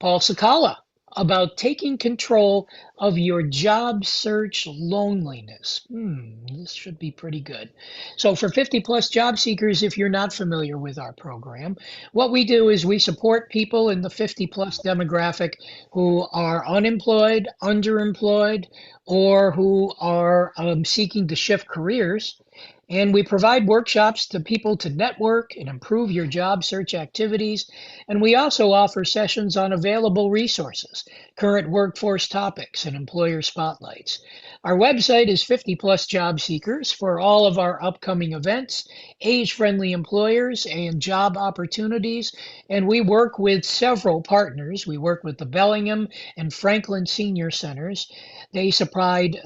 Paul Cecala about taking control of your job search loneliness. This should be pretty good. So, for 50 plus job seekers, if you're not familiar with our program, what we do is we support people in the 50 plus demographic who are unemployed, underemployed, or who are seeking to shift careers. And we provide workshops to people to network and improve your job search activities. And we also offer sessions on available resources, current workforce topics, and employer spotlights. Our website is 50 Plus Job Seekers for all of our upcoming events, age friendly employers, and job opportunities. And we work with several partners. We work with the Bellingham and Franklin Senior Centers. They provide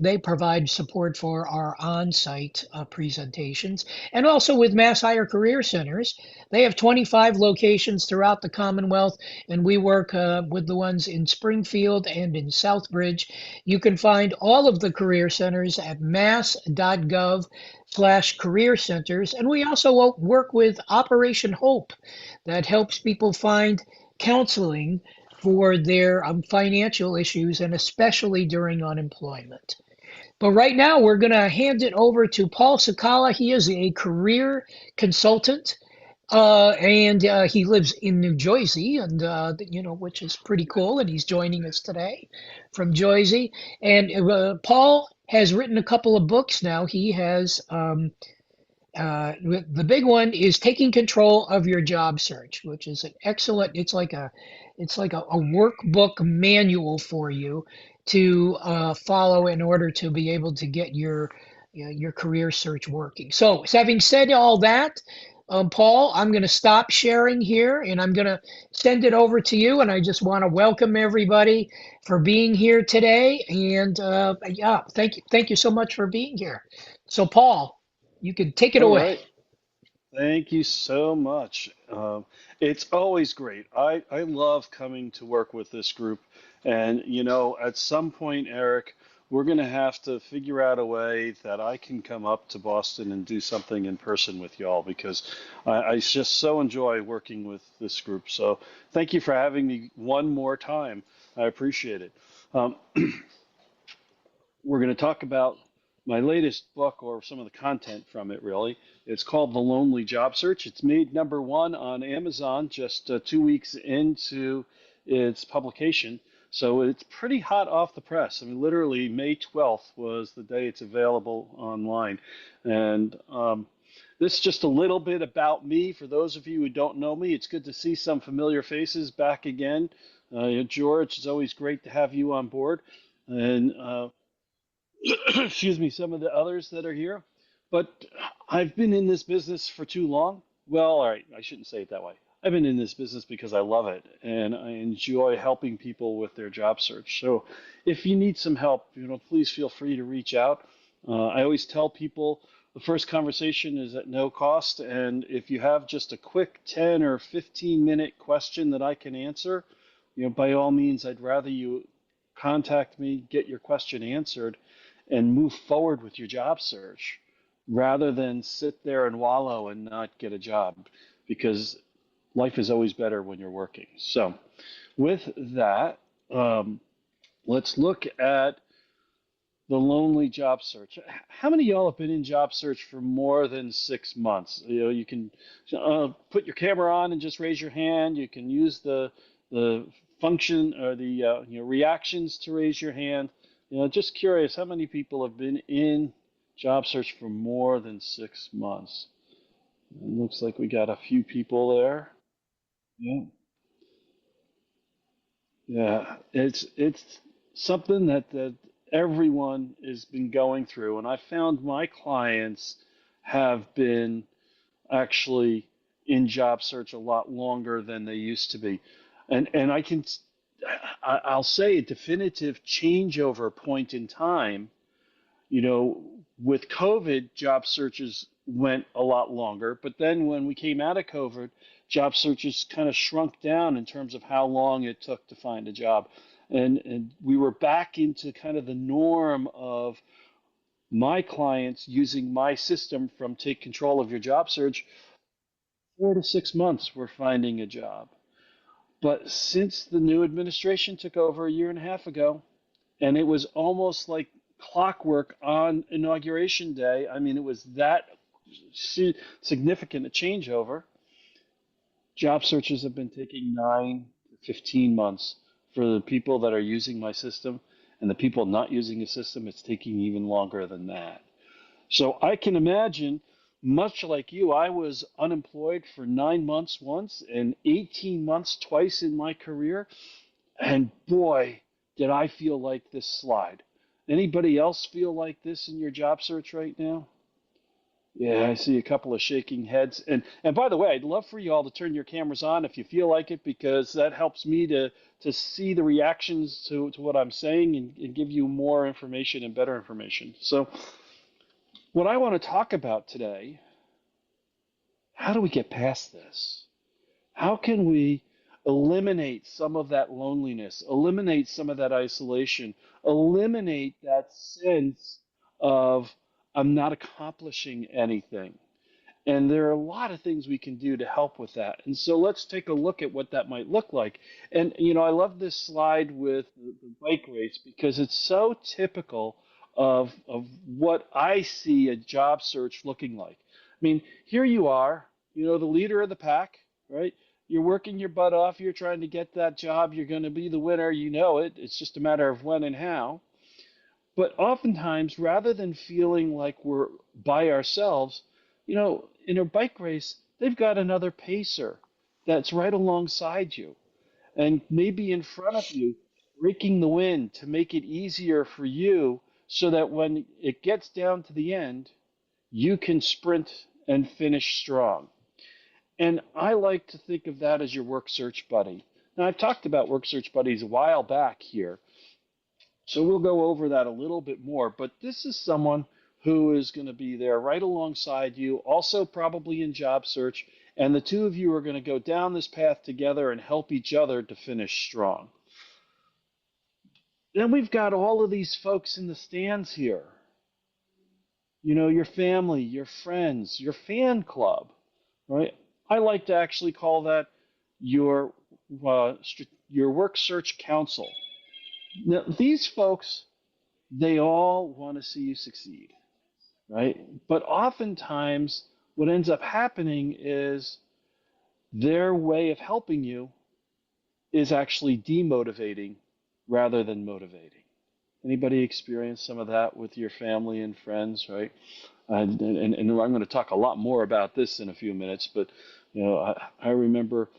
support for our on-site presentations, and also with Mass Higher Career Centers. They have 25 locations throughout the Commonwealth, and we work with the ones in Springfield and in Southbridge. You can find all of the career centers at mass.gov/career centers, and we also work with Operation Hope that helps people find counseling for their financial issues, and especially during unemployment. But right now, we're going to hand it over to Paul Cecala. He is a career consultant, and he lives in New Jersey, and which is pretty cool. And he's joining us today from Jersey. And Paul has written a couple of books now. He has the big one is taking control of your job search, which is an excellent. It's like a workbook manual for you to follow in order to be able to get your career search working. So, having said all that, Paul, I'm going to stop sharing here and I'm going to send it over to you. And I just want to welcome everybody for being here today. And yeah, thank you so much for being here. So, Paul, you can take it All away. right. Thank you so much. It's always great. I love coming to work with this group. And, at some point, Eric, we're going to have to figure out a way that I can come up to Boston and do something in person with y'all because I just so enjoy working with this group. So thank you for having me one more time. I appreciate it. Um, we're going to talk about my latest book or some of the content from it, really. It's called The Lonely Job Search. It's made #1 on Amazon just 2 weeks into its publication. So it's pretty hot off the press. I mean, literally, May 12th was the day it's available online. And this is just a little bit about me. For those of you who don't know me, it's good to see some familiar faces back again. George, it's always great to have you on board. And excuse me, some of the others that are here. But I've been in this business for too long. Well, all right, I shouldn't say it that way. I've been in this business because I love it and I enjoy helping people with their job search. So if you need some help, please feel free to reach out. I always tell people the first conversation is at no cost. And if you have just a quick 10 or 15-minute question that I can answer, by all means, I'd rather you contact me, get your question answered, and move forward with your job search rather than sit there and wallow and not get a job because life is always better when you're working. So, with that, let's look at the lonely job search. How many of y'all have been in job search for more than 6 months? You can put your camera on and just raise your hand. You can use the function or the reactions to raise your hand. Just curious, how many people have been in job search for more than 6 months? It looks like we got a few people there. Yeah, yeah. It's something that everyone has been going through, and I found my clients have been actually in job search a lot longer than they used to be, and I'll say a definitive changeover point in time. you know, with COVID, job searches went a lot longer. But then when we came out of COVID, job searches kind of shrunk down in terms of how long it took to find a job. And we were back into kind of the norm of my clients using my system from Take Control of Your Job Search. 4 to 6 months we're finding a job. But since the new administration took over a year and a half ago, and it was almost like clockwork on inauguration day, I mean, it was that significant a changeover. Job searches have been taking 9 to 15 months. For the people that are using my system and the people not using the system, it's taking even longer than that. So I can imagine, much like you, I was unemployed for 9 months once and 18 months twice in my career. And boy, did I feel like this slide. Anybody else feel like this in your job search right now? Yeah, I see a couple of shaking heads. And by the way, I'd love for you all to turn your cameras on if you feel like it, because that helps me to see the reactions to what I'm saying and give you more information and better information. So what I want to talk about today, how do we get past this? How can we eliminate some of that loneliness, eliminate some of that isolation, eliminate that sense of I'm not accomplishing anything? And there are a lot of things we can do to help with that. And so let's take a look at what that might look like. And, I love this slide with the bike race because it's so typical of what I see a job search looking like. I mean, here you are, the leader of the pack, right? You're working your butt off. You're trying to get that job. You're going to be the winner. You know it. It's just a matter of when and how. But oftentimes, rather than feeling like we're by ourselves, in a bike race, they've got another pacer that's right alongside you and maybe in front of you, raking the wind to make it easier for you so that when it gets down to the end, you can sprint and finish strong. And I like to think of that as your work search buddy. Now, I've talked about work search buddies a while back here, so we'll go over that a little bit more, but this is someone who is going to be there right alongside you, also probably in job search, and the two of you are going to go down this path together and help each other to finish strong. Then we've got all of these folks in the stands here. Your family, your friends, your fan club, right? I like to actually call that your uh, your work search council. Now, these folks, they all want to see you succeed, right? But oftentimes, what ends up happening is their way of helping you is actually demotivating rather than motivating. Anybody experience some of that with your family and friends, right? And I'm going to talk a lot more about this in a few minutes, but I remember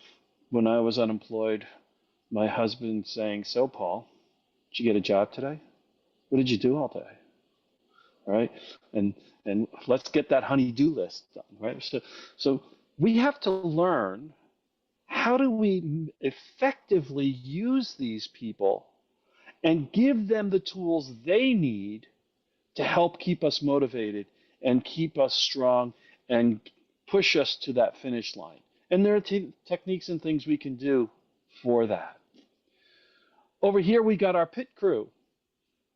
when I was unemployed, my husband saying, "So, Paul, did you get a job today? What did you do all day?" Right? And and let's get that honey-do list done, right? So we have to learn how do we effectively use these people and give them the tools they need to help keep us motivated and keep us strong and push us to that finish line. And there are techniques and things we can do for that. Over here, we got our pit crew.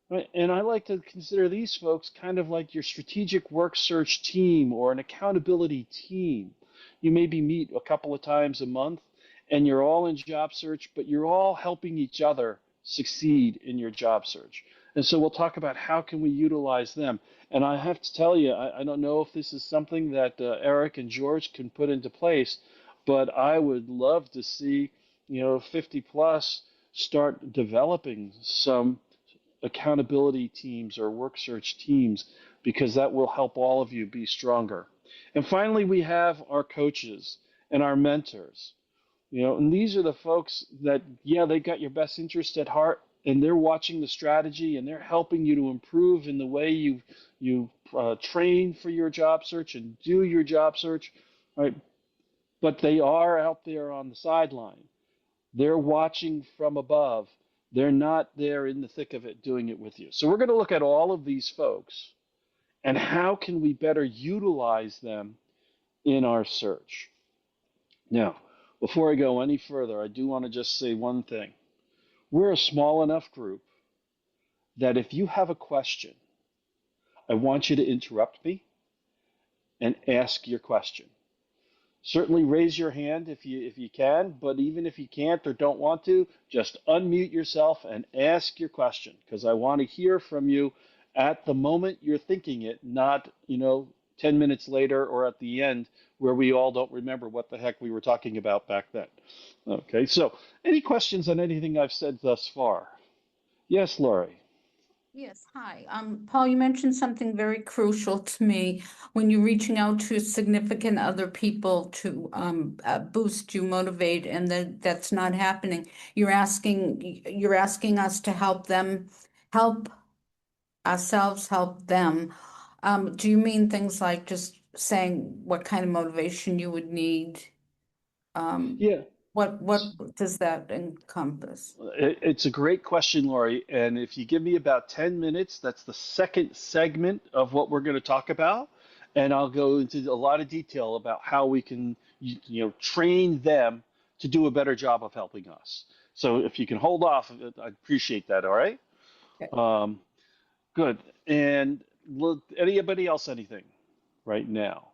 Right? And I like to consider these folks kind of like your strategic work search team or an accountability team. You maybe meet a couple of times a month and you're all in job search, but you're all helping each other succeed in your job search. And so we'll talk about how can we utilize them. And I have to tell you, I don't know if this is something that Eric and George can put into place, but I would love to see, 50 plus start developing some accountability teams or work search teams because that will help all of you be stronger. And finally, we have our coaches and our mentors. And these are the folks that, yeah, they got your best interest at heart and they're watching the strategy and they're helping you to improve in the way you train for your job search and do your job search, right? But they are out there on the sideline. They're watching from above. They're not there in the thick of it doing it with you. So we're going to look at all of these folks and how can we better utilize them in our search. Now, before I go any further, I do want to just say one thing. We're a small enough group that if you have a question, I want you to interrupt me and ask your question. Certainly raise your hand if you can, but even if you can't or don't want to, just unmute yourself and ask your question because I want to hear from you at the moment you're thinking it, not, 10 minutes later or at the end where we all don't remember what the heck we were talking about back then. Okay, so any questions on anything I've said thus far? Yes, Lori. Yes, hi. Paul, you mentioned something very crucial to me when you're reaching out to significant other people to boost you, motivate, and that's not happening. You're asking us to help them, help ourselves, help them. Do you mean things like just saying what kind of motivation you would need? Um, Yeah. what does that encompass? It's a great question, Lori. And if you give me about 10 minutes, that's the second segment of what we're going to talk about. And I'll go into a lot of detail about how we can, train them to do a better job of helping us. So if you can hold off, I'd appreciate that. All right. Um, good. And anybody else anything right now?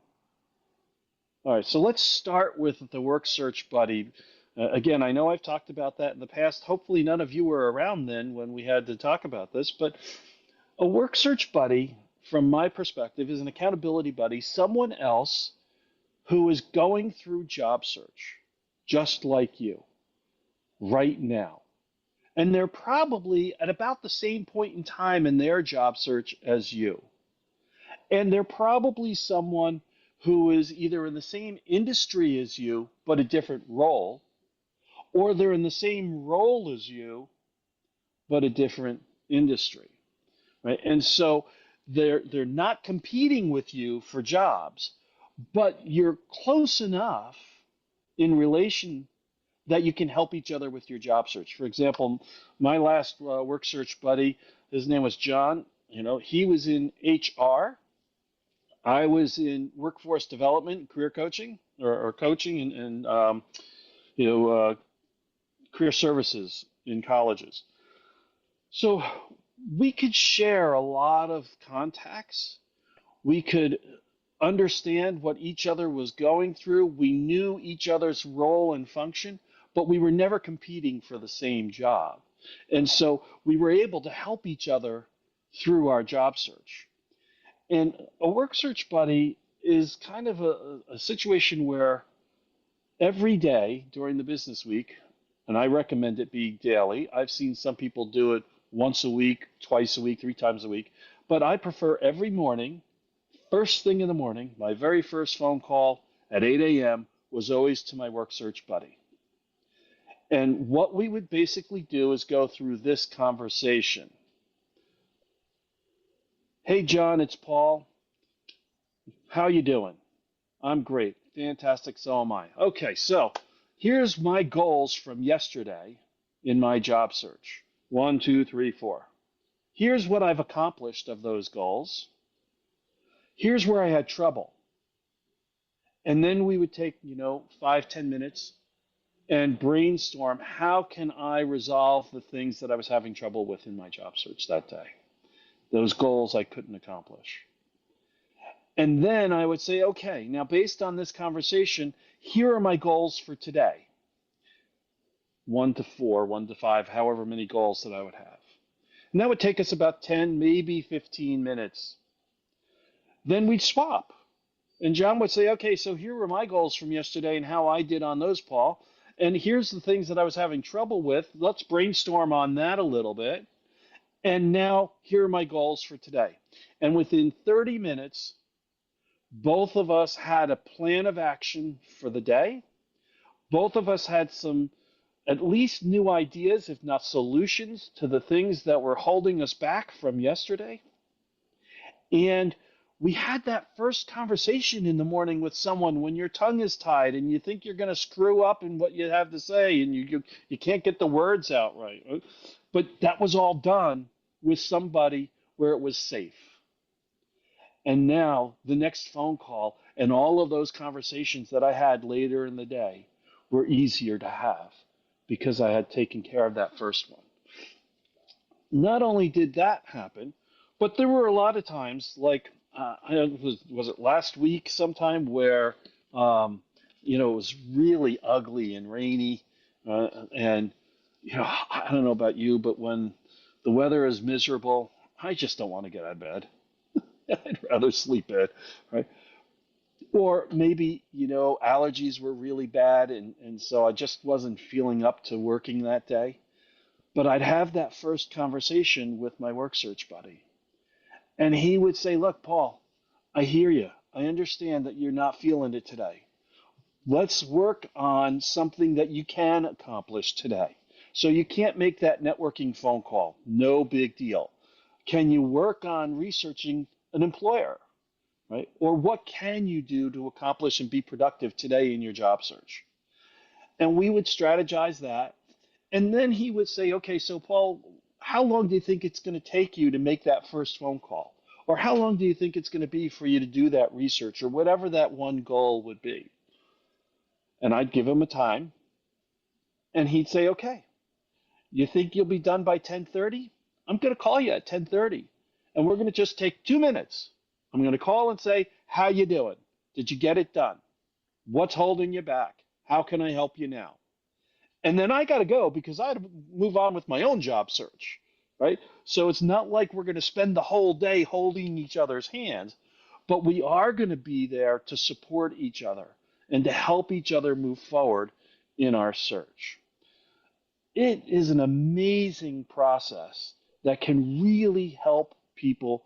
All right, so let's start with the work search buddy. Again, I know I've talked about that in the past. Hopefully, none of you were around then when we had to talk about this, but a work search buddy, from my perspective, is an accountability buddy, someone else who is going through job search just like you right now. And they're probably at about the same point in time in their job search as you. And they're probably someone who is either in the same industry as you, but a different role, or they're in the same role as you, but a different industry, right? And so they're not competing with you for jobs, but you're close enough in relation that you can help each other with your job search. For example, my last work search buddy, his name was John. He was in HR. I was in workforce development, career coaching, or coaching, and you know, uh, career services in colleges. So we could share a lot of contacts. We could understand what each other was going through. We knew each other's role and function, but we were never competing for the same job. And so we were able to help each other through our job search. And a work search buddy is kind of a situation where every day during the business week, and I recommend it be daily. I've seen some people do it once a week, twice a week, three times a week, but I prefer every morning, first thing in the morning, my very first phone call at 8 a.m. was always to my work search buddy. And what we would basically do is go through this conversation. Hey, John, it's Paul. How you doing? I'm great. Fantastic. So am I. Okay, so here's my goals from yesterday in my job search. One, two, three, four. Here's what I've accomplished of those goals. Here's where I had trouble. And then we would take, 5, 10 minutes and brainstorm how can I resolve the things that I was having trouble with in my job search that day. Those goals I couldn't accomplish. And then I would say, okay, now based on this conversation, here are my goals for today. 1 to 4, 1 to 5, however many goals that I would have. And that would take us about 10, maybe 15 minutes. Then we'd swap. And John would say, okay, so here were my goals from yesterday and how I did on those, Paul. And here's the things that I was having trouble with. Let's brainstorm on that a little bit. And now here are my goals for today. And within 30 minutes, both of us had a plan of action for the day. Both of us had some at least new ideas, if not solutions, to the things that were holding us back from yesterday. And we had that first conversation in the morning with someone when your tongue is tied and you think you're going to screw up in what you have to say and you can't get the words out right. But that was all done with somebody where it was safe. And now the next phone call and all of those conversations that I had later in the day were easier to have because I had taken care of that first one. Not only did that happen, but there were a lot of times, like was it last week sometime where um, it was really ugly and rainy, and I don't know about you, but when the weather is miserable, I just don't want to get out of bed. I'd rather sleep in, right? Or maybe, allergies were really bad, and so I just wasn't feeling up to working that day. But I'd have that first conversation with my work search buddy. And he would say, "Look, Paul, I hear you. I understand that you're not feeling it today. Let's work on something that you can accomplish today. So you can't make that networking phone call. No big deal. Can you work on researching an employer, right? Or what can you do to accomplish and be productive today in your job search?" And we would strategize that. And then he would say, "Okay, so Paul, how long do you think it's going to take you to make that first phone call? Or how long do you think it's going to be for you to do that research or whatever that one goal would be?" And I'd give him a time, and he'd say, "Okay, you think you'll be done by 10:30? I'm going to call you at 10:30, and we're going to just take 2 minutes. I'm going to call and say, how you doing? Did you get it done? What's holding you back? How can I help you now?" And then I got to go because I had to move on with my own job search, right? So it's not like we're going to spend the whole day holding each other's hands, but we are going to be there to support each other and to help each other move forward in our search. It is an amazing process that can really help people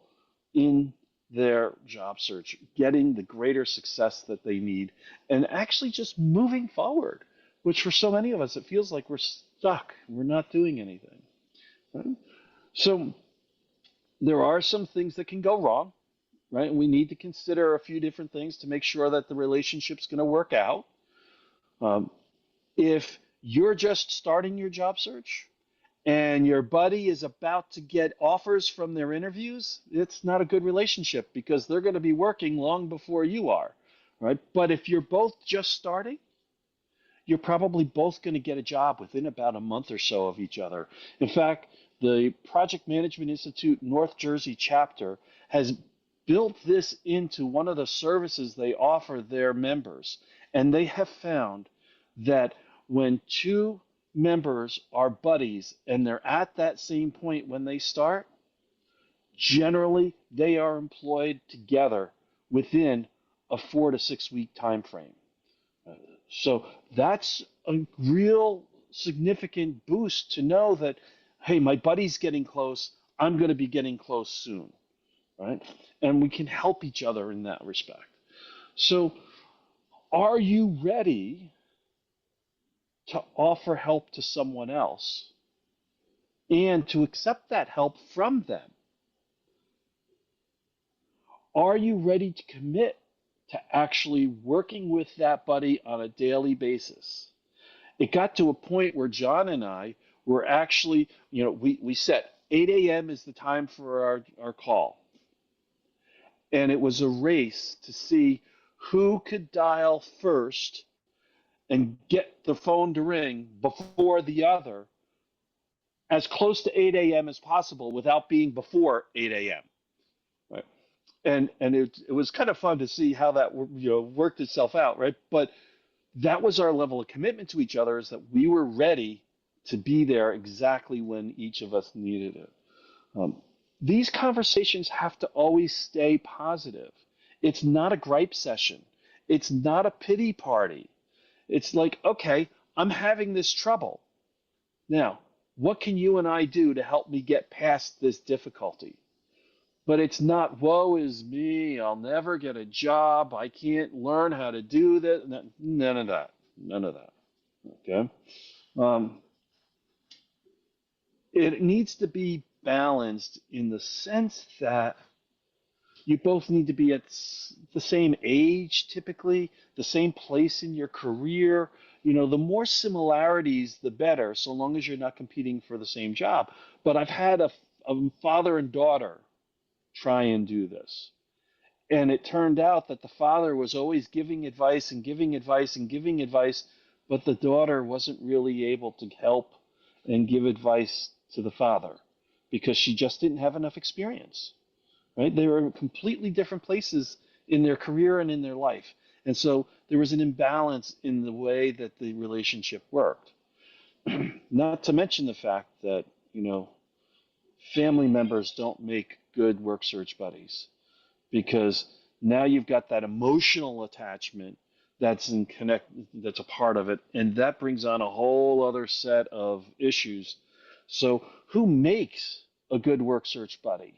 in their job search, getting the greater success that they need, and actually just moving forward, which for so many of us, it feels like we're stuck. We're not doing anything. Right? So there are some things that can go wrong, right? And we need to consider a few different things to make sure that the relationship's going to work out. Um, if you're just starting your job search and your buddy is about to get offers from their interviews, it's not a good relationship because they're going to be working long before you are, right? But if you're both just starting, you're probably both going to get a job within about a month or so of each other. In fact, the Project Management Institute North Jersey chapter has built this into one of the services they offer their members. And they have found that when two members are buddies and they're at that same point when they start, generally they are employed together within a 4 to 6 week time frame. So that's a real significant boost to know that, hey, my buddy's getting close. I'm going to be getting close soon, right? And we can help each other in that respect. So, are you ready to offer help to someone else and to accept that help from them? Are you ready to commit to actually working with that buddy on a daily basis? It got to a point where John and I were actually, we set 8 a.m. is the time for our call. And it was a race to see who could dial first and get the phone to ring before the other as close to 8 a.m. as possible without being before 8 a.m. Right? And it was kind of fun to see how that worked itself out, right? But that was our level of commitment to each other, is that we were ready to be there exactly when each of us needed it. These conversations have to always stay positive. It's not a gripe session. It's not a pity party. It's like, okay, I'm having this trouble. Now, what can you and I do to help me get past this difficulty? But it's not, woe is me, I'll never get a job, I can't learn how to do this. None of that. None of that. Okay? Um, it needs to be balanced in the sense that you both need to be at the same age, typically, the same place in your career. The more similarities, the better, so long as you're not competing for the same job. But I've had a father and daughter try and do this. And it turned out that the father was always giving advice and giving advice and giving advice, but the daughter wasn't really able to help and give advice to the father because she just didn't have enough experience. Right? They were in completely different places in their career and in their life. And so there was an imbalance in the way that the relationship worked. Not to mention the fact that, you know, family members don't make good work search buddies because now you've got that emotional attachment that's a part of it, and that brings on a whole other set of issues. So who makes a good work search buddy?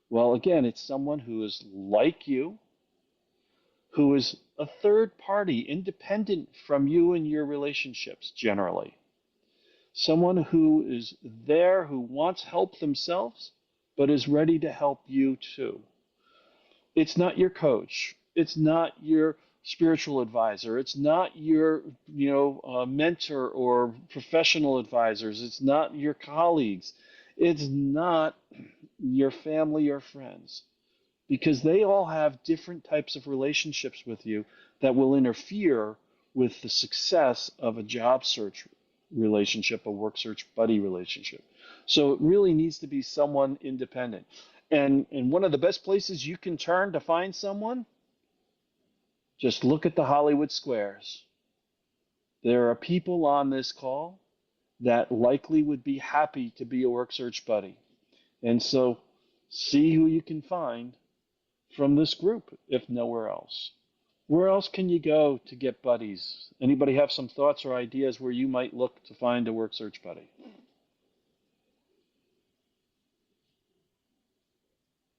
Well, again, it's someone who is like you, who is a third party, independent from you and your relationships generally. Someone who is there, who wants help themselves, but is ready to help you too. It's not your coach. It's not your spiritual advisor. It's not your, mentor or professional advisors. It's not your colleagues. It's not your family or friends, because they all have different types of relationships with you that will interfere with the success of a job search relationship, a work search buddy relationship. So it really needs to be someone independent. And one of the best places you can turn to find someone, just look at the Hollywood squares. There are people on this call that likely would be happy to be a work search buddy. And so see who you can find from this group, if nowhere else. Where else can you go to get buddies? Anybody have some thoughts or ideas where you might look to find a work search buddy?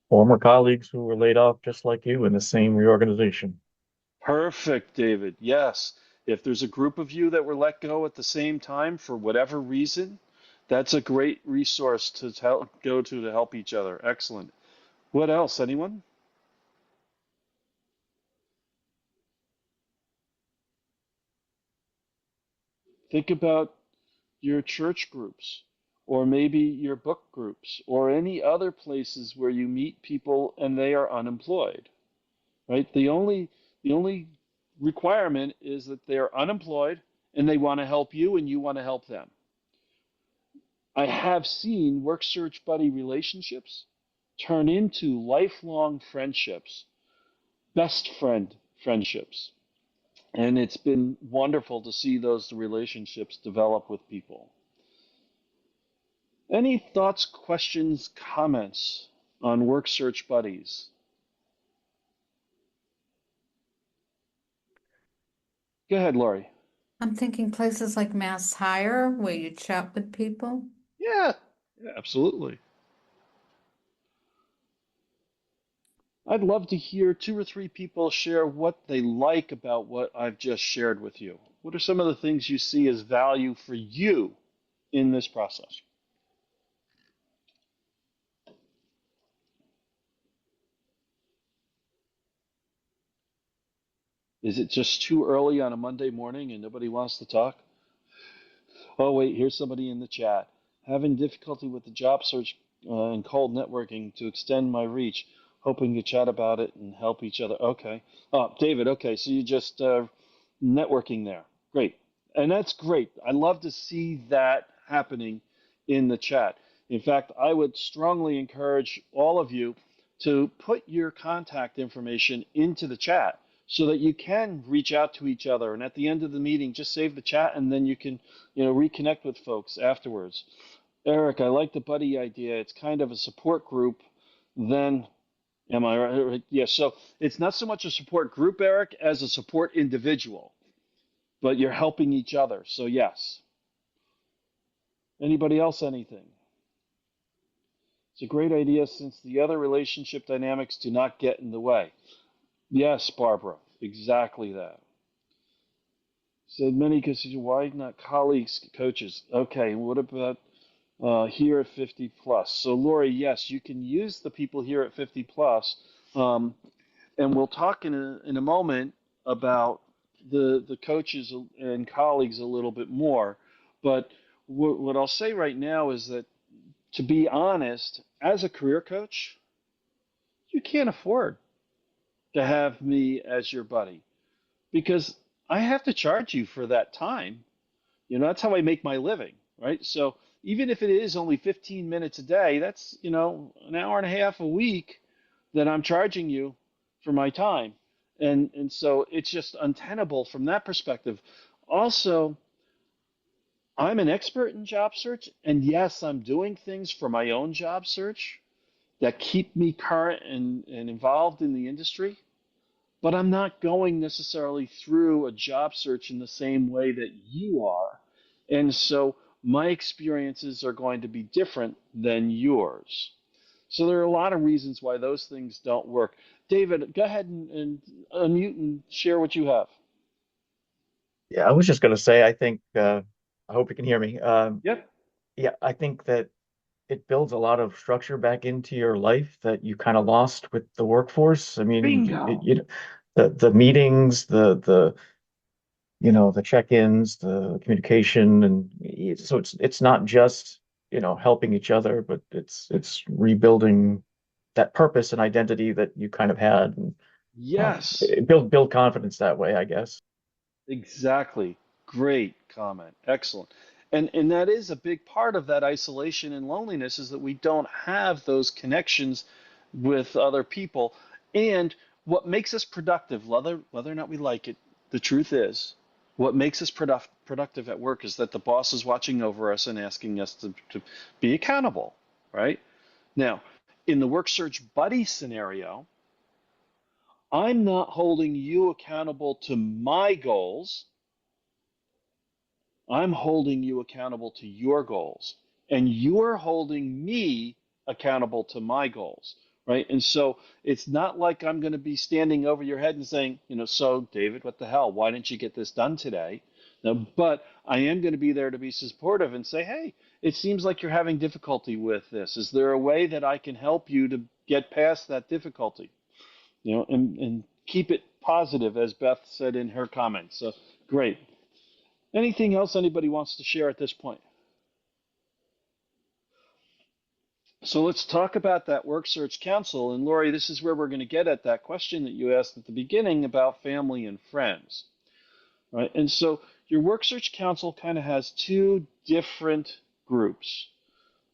Former colleagues who were laid off just like you in the same reorganization. Perfect, David. Yes. If there's a group of you that were let go at the same time for whatever reason, that's a great resource to go to help each other. Excellent. What else? Anyone? Think about your church groups, or maybe your book groups, or any other places where you meet people and they are unemployed, right? The only requirement is that they're unemployed and they want to help you and you want to help them. I have seen work search buddy relationships turn into lifelong friendships, best friend friendships. And it's been wonderful to see those relationships develop with people. Any thoughts, questions, comments on work search buddies? Go ahead, Lori. I'm thinking places like Mass Hire where you chat with people. Yeah, yeah, absolutely. I'd love to hear two or three people share what they like about what I've just shared with you. What are some of the things you see as value for you in this process? Is it just too early on a Monday morning and nobody wants to talk? Oh, wait, here's somebody in the chat. Having difficulty with the job search and cold networking to extend my reach, hoping to chat about it and help each other. Okay. Oh, David, okay, so you just networking there. Great. And that's great. I love to see that happening in the chat. In fact, I would strongly encourage all of you to put your contact information into the chat so that you can reach out to each other. And at the end of the meeting, just save the chat and then you can, reconnect with folks afterwards. Eric, I like the buddy idea. It's kind of a support group. Then, am I right? Yeah, so it's not so much a support group, Eric, as a support individual, but you're helping each other. So, yes. Anybody else, anything? It's a great idea since the other relationship dynamics do not get in the way. Yes, Barbara, exactly that. Said many because why not colleagues, coaches? Okay, what about here at 50 plus? So, Lori, yes, you can use the people here at 50 plus, and we'll talk in a moment about the coaches and colleagues a little bit more. But what I'll say right now is that, to be honest, as a career coach, you can't afford to have me as your buddy because I have to charge you for that time. That's how I make my living, right? So even if it is only 15 minutes a day, that's, an hour and a half a week that I'm charging you for my time. And so it's just untenable from that perspective. Also, I'm an expert in job search, and yes, I'm doing things for my own job search that keep me current and involved in the industry, but I'm not going necessarily through a job search in the same way that you are. And so my experiences are going to be different than yours. So there are a lot of reasons why those things don't work. David, go ahead and unmute and share what you have. Yeah, I was just going to say, I think, I hope you can hear me. Yep. Yeah, I think that it builds a lot of structure back into your life that you kind of lost with the workforce. I mean, Bingo. the meetings, the check-ins, the communication, and so it's not just, helping each other, but it's rebuilding that purpose and identity that you kind of had, and Yes. build confidence that way, I guess. Exactly. Great comment. Excellent. And that is a big part of that isolation and loneliness is that we don't have those connections with other people. And what makes us productive, whether or not we like it, the truth is, what makes us productive at work is that the boss is watching over us and asking us to be accountable, right? Now, in the work search buddy scenario, I'm not holding you accountable to my goals. I'm holding you accountable to your goals, and you're holding me accountable to my goals, right? And so it's not like I'm going to be standing over your head and saying, so David, what the hell? Why didn't you get this done today? No, but I am going to be there to be supportive and say, hey, it seems like you're having difficulty with this. Is there a way that I can help you to get past that difficulty? And keep it positive, as Beth said in her comments. So great. Anything else anybody wants to share at this point? So let's talk about that work search council. And Lori, this is where we're going to get at that question that you asked at the beginning about family and friends, right? And so your work search council kind of has two different groups,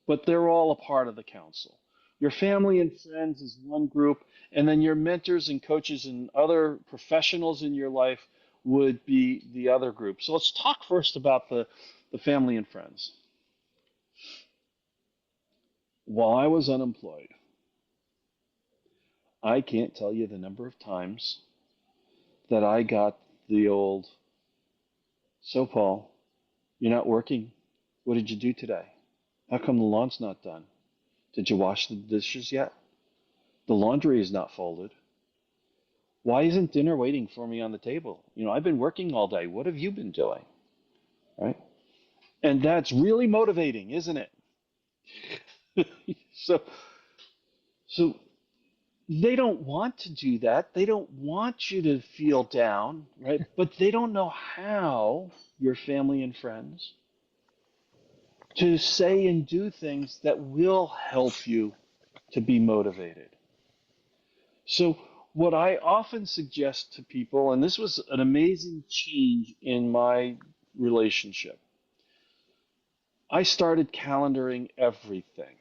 but they're all a part of the council. Your family and friends is one group, and then your mentors and coaches and other professionals in your life would be the other group. So let's talk first about the family and friends. While I was unemployed, I can't tell you the number of times that I got the old, so Paul, you're not working. What did you do today? How come the lawn's not done? Did you wash the dishes yet? The laundry is not folded. Why isn't dinner waiting for me on the table? I've been working all day. What have you been doing? Right? And that's really motivating, isn't it? so, so they don't want to do that. They don't want you to feel down, right? But they don't know how, your family and friends, to say and do things that will help you to be motivated. So, what I often suggest to people, and this was an amazing change in my relationship, I started calendaring everything.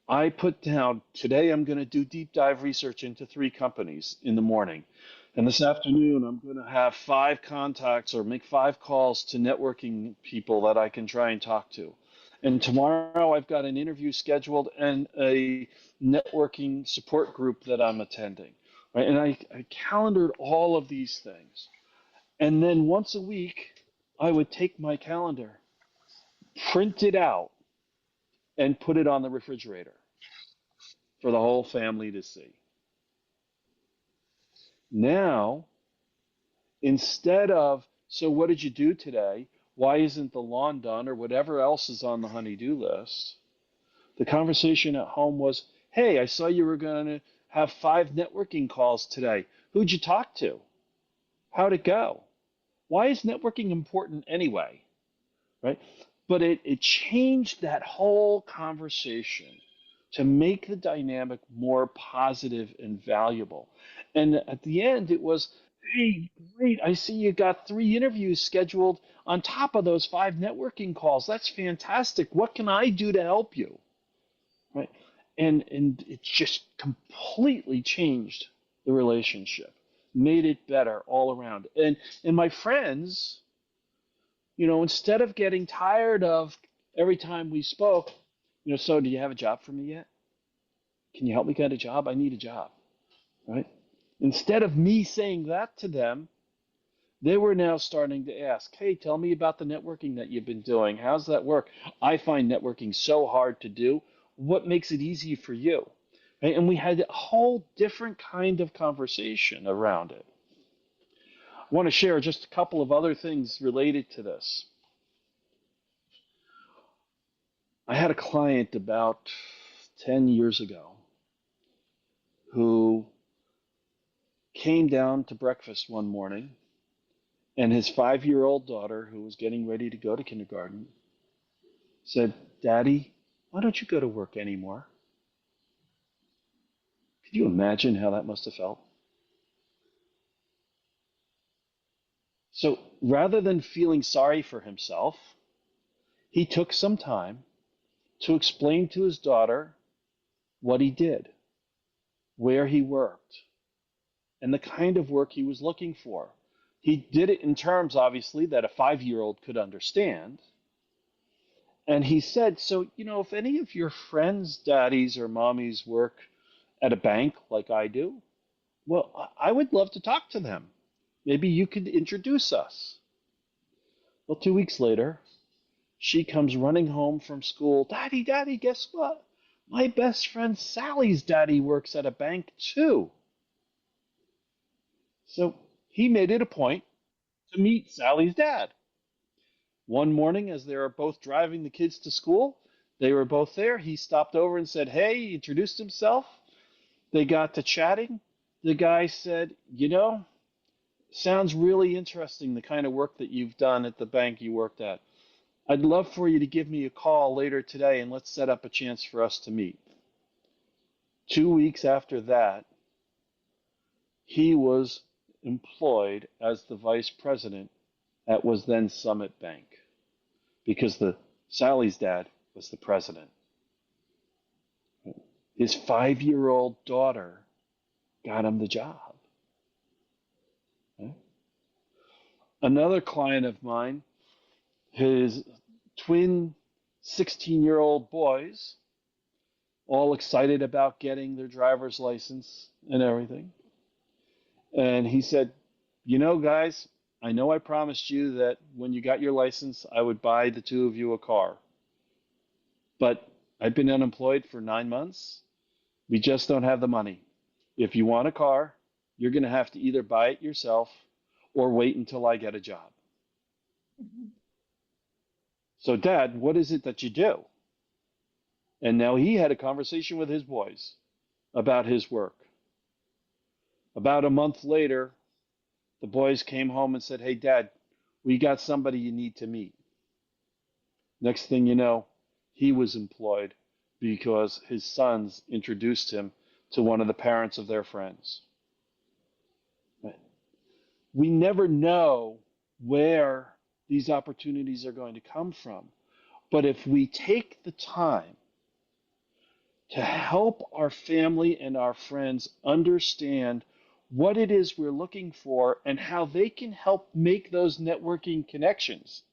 I put down today I'm going to do deep dive research into 3 companies in the morning. And this afternoon I'm going to have 5 contacts or make 5 calls to networking people that I can try and talk to. And tomorrow I've got an interview scheduled and a networking support group that I'm attending. Right? And I calendared all of these things. And then once a week I would take my calendar, print it out, and put it on the refrigerator for the whole family to see. Now, instead of, so what did you do today? Why isn't the lawn done? Or whatever else is on the honey-do list, the conversation at home was, hey, I saw you were going to have 5 networking calls today. Who'd you talk to? How'd it go? Why is networking important anyway? Right? But it changed that whole conversation to make the dynamic more positive and valuable. And at the end, it was, hey, great, I see you got 3 interviews scheduled on top of those 5 networking calls. That's fantastic. What can I do to help you? Right? And it just completely changed the relationship, made it better all around. And my friends, instead of getting tired of every time we spoke, so do you have a job for me yet? Can you help me get a job? I need a job, right? Instead of me saying that to them, they were now starting to ask, hey, tell me about the networking that you've been doing. How's that work? I find networking so hard to do. What makes it easy for you? Right? And we had a whole different kind of conversation around it. I want to share just a couple of other things related to this. I had a client about 10 years ago who came down to breakfast one morning, and his 5-year-old daughter, who was getting ready to go to kindergarten, said, Daddy, why don't you go to work anymore? Could you imagine how that must have felt? So rather than feeling sorry for himself, he took some time to explain to his daughter what he did, where he worked, and the kind of work he was looking for. He did it in terms, obviously, that a 5-year-old could understand. And he said, so, if any of your friends' daddies or mommies work at a bank like I do, well, I would love to talk to them. Maybe you could introduce us. Well, 2 weeks later, she comes running home from school. Daddy, Daddy, guess what? My best friend Sally's daddy works at a bank too. So he made it a point to meet Sally's dad. One morning, as they were both driving the kids to school, they were both there. He stopped over and said, hey, introduced himself. They got to chatting. The guy said, sounds really interesting, the kind of work that you've done at the bank you worked at. I'd love for you to give me a call later today and let's set up a chance for us to meet. 2 weeks after that, he was employed as the vice president at was then Summit Bank because Sally's dad was the president. His 5-year-old daughter got him the job. Another client of mine, his twin 16-year-old boys, all excited about getting their driver's license and everything. And he said, guys, I know I promised you that when you got your license, I would buy the two of you a car. But I've been unemployed for 9 months. We just don't have the money. If you want a car, you're going to have to either buy it yourself or wait until I get a job. So, Dad, what is it that you do? And now he had a conversation with his boys about his work. About a month later, the boys came home and said, hey, Dad, we got somebody you need to meet. Next thing you know, he was employed because his sons introduced him to one of the parents of their friends. We never know where these opportunities are going to come from. But if we take the time to help our family and our friends understand what it is we're looking for and how they can help make those networking connections,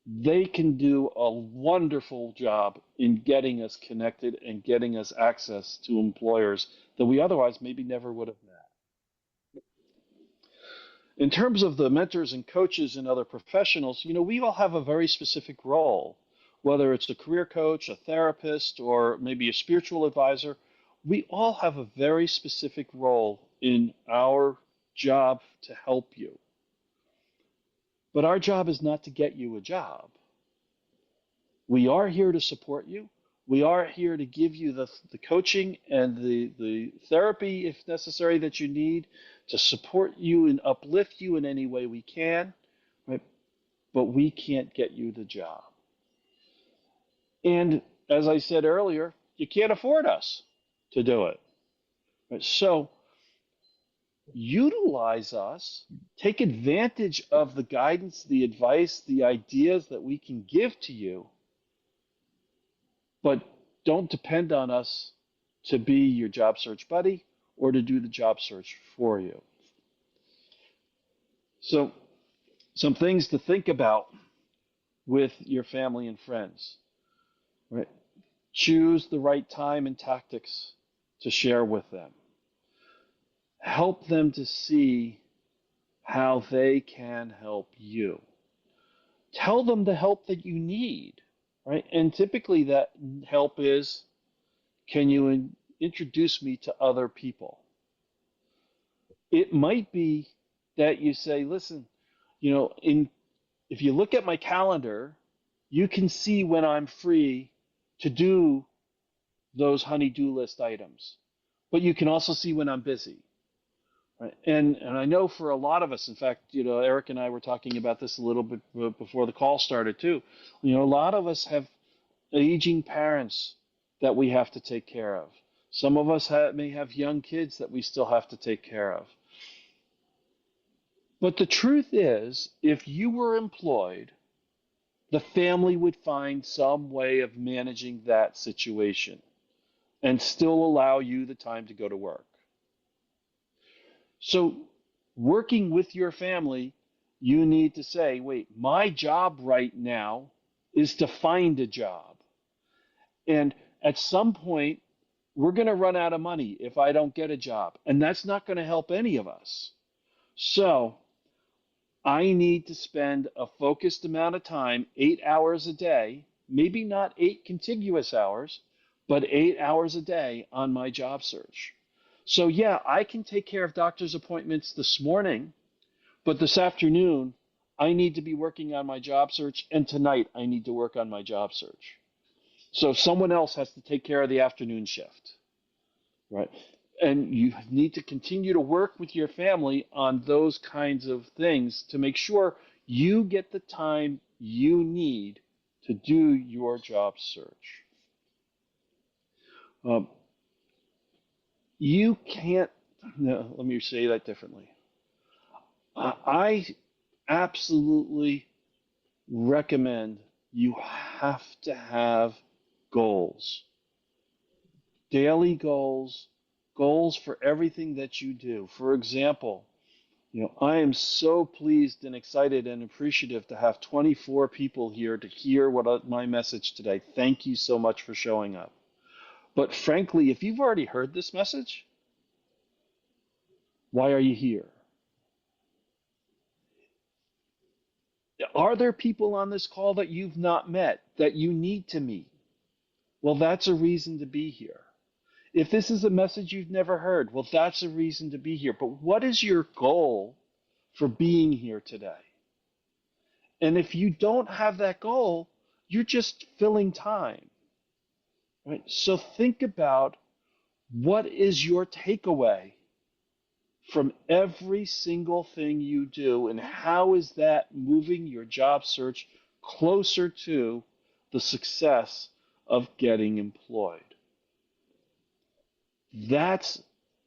they can do a wonderful job in getting us connected and getting us access to employers that we otherwise maybe never would have met. In terms of the mentors and coaches and other professionals, we all have a very specific role, whether it's a career coach, a therapist, or maybe a spiritual advisor. We all have a very specific role in our job to help you. But our job is not to get you a job. We are here to support you. We are here to give you the coaching and the therapy, if necessary, that you need to support you and uplift you in any way we can, right? But we can't get you the job. And as I said earlier, you can't afford us to do it. Right? So utilize us, take advantage of the guidance, the advice, the ideas that we can give to you, but don't depend on us to be your job search buddy or to do the job search for you. So, some things to think about with your family and friends, right? Choose the right time and tactics to share with them. Help them to see how they can help you. Tell them the help that you need, right? And typically that help is, can you introduce me to other people? It might be that you say, listen, if you look at my calendar, you can see when I'm free to do those honey-do list items, but you can also see when I'm busy. Right? And I know for a lot of us, in fact, Eric and I were talking about this a little bit before the call started too. A lot of us have aging parents that we have to take care of. Some of us may have young kids that we still have to take care of. But the truth is, if you were employed, the family would find some way of managing that situation and still allow you the time to go to work. So, working with your family, you need to say, wait, my job right now is to find a job. And at some point, we're going to run out of money if I don't get a job. And that's not going to help any of us. So, I need to spend a focused amount of time, 8 hours a day, maybe not 8 contiguous hours, but 8 hours a day on my job search. So, yeah, I can take care of doctor's appointments this morning, but this afternoon, I need to be working on my job search, and tonight, I need to work on my job search. So, someone else has to take care of the afternoon shift, right? And you need to continue to work with your family on those kinds of things to make sure you get the time you need to do your job search. Um, you can't, no, let me say that differently. I absolutely recommend you have to have goals, daily goals, goals for everything that you do. For example, I am so pleased and excited and appreciative to have 24 people here to hear my message today. Thank you so much for showing up. But frankly, if you've already heard this message, why are you here? Are there people on this call that you've not met that you need to meet? Well, that's a reason to be here. If this is a message you've never heard, well, that's a reason to be here. But what is your goal for being here today? And if you don't have that goal, you're just filling time. Right? So think about, what is your takeaway from every single thing you do, and how is that moving your job search closer to the success of getting employed? That's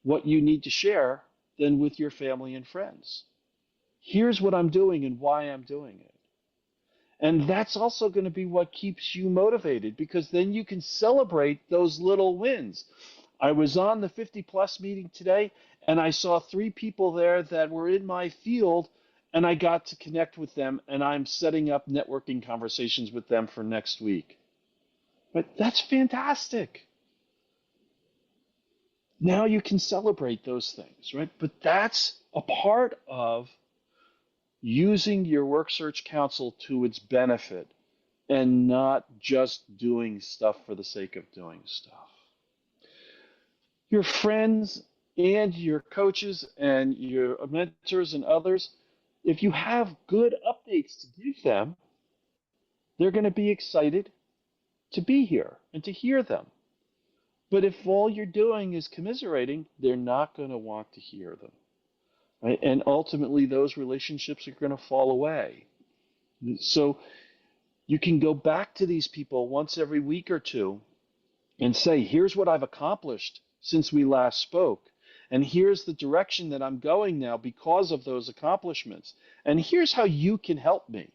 what you need to share then with your family and friends. Here's what I'm doing and why I'm doing it. And that's also going to be what keeps you motivated, because then you can celebrate those little wins. I was on the 50 plus meeting today, and I saw 3 people there that were in my field, and I got to connect with them, and I'm setting up networking conversations with them for next week. But that's fantastic. Now you can celebrate those things, right? But that's a part of using your work search counsel to its benefit and not just doing stuff for the sake of doing stuff. Your friends and your coaches and your mentors and others, if you have good updates to give them, they're going to be excited to be here and to hear them. But if all you're doing is commiserating, they're not going to want to hear them. Right? And ultimately, those relationships are going to fall away. So you can go back to these people once every week or two and say, here's what I've accomplished since we last spoke. And here's the direction that I'm going now because of those accomplishments. And here's how you can help me.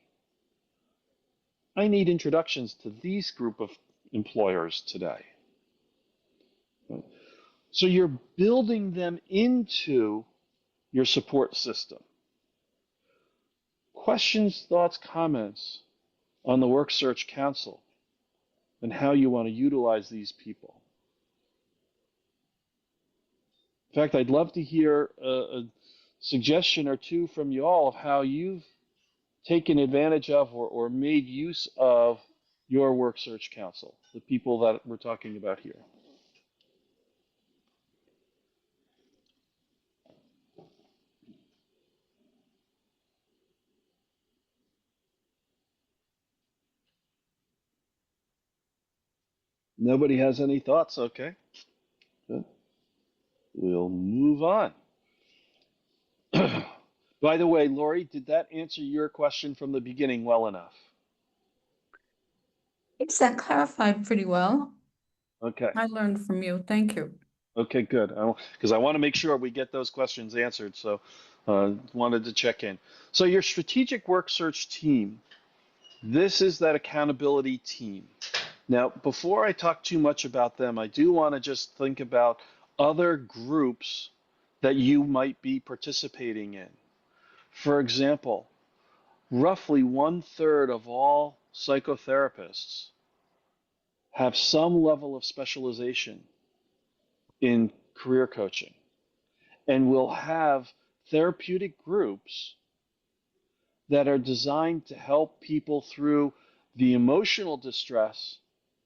I need introductions to these group of employers today. So you're building them into your support system. Questions, thoughts, comments on the Work Search Council and how you want to utilize these people. In fact, I'd love to hear a suggestion or two from you all of how you've taken advantage of or made use of your Work Search Council, the people that we're talking about here. Nobody has any thoughts? Okay, good. We'll move on. By the way, Lori, did that answer your question from the beginning well enough? Yes, that clarified pretty well. Okay. I learned from you. Thank you. Okay, good. Because I want to make sure we get those questions answered. So, wanted to check in. So, your strategic work search team, this is that accountability team. Now, before I talk too much about them, I do want to just think about other groups that you might be participating in. For example, roughly 1/3 of all psychotherapists have some level of specialization in career coaching and will have therapeutic groups that are designed to help people through the emotional distress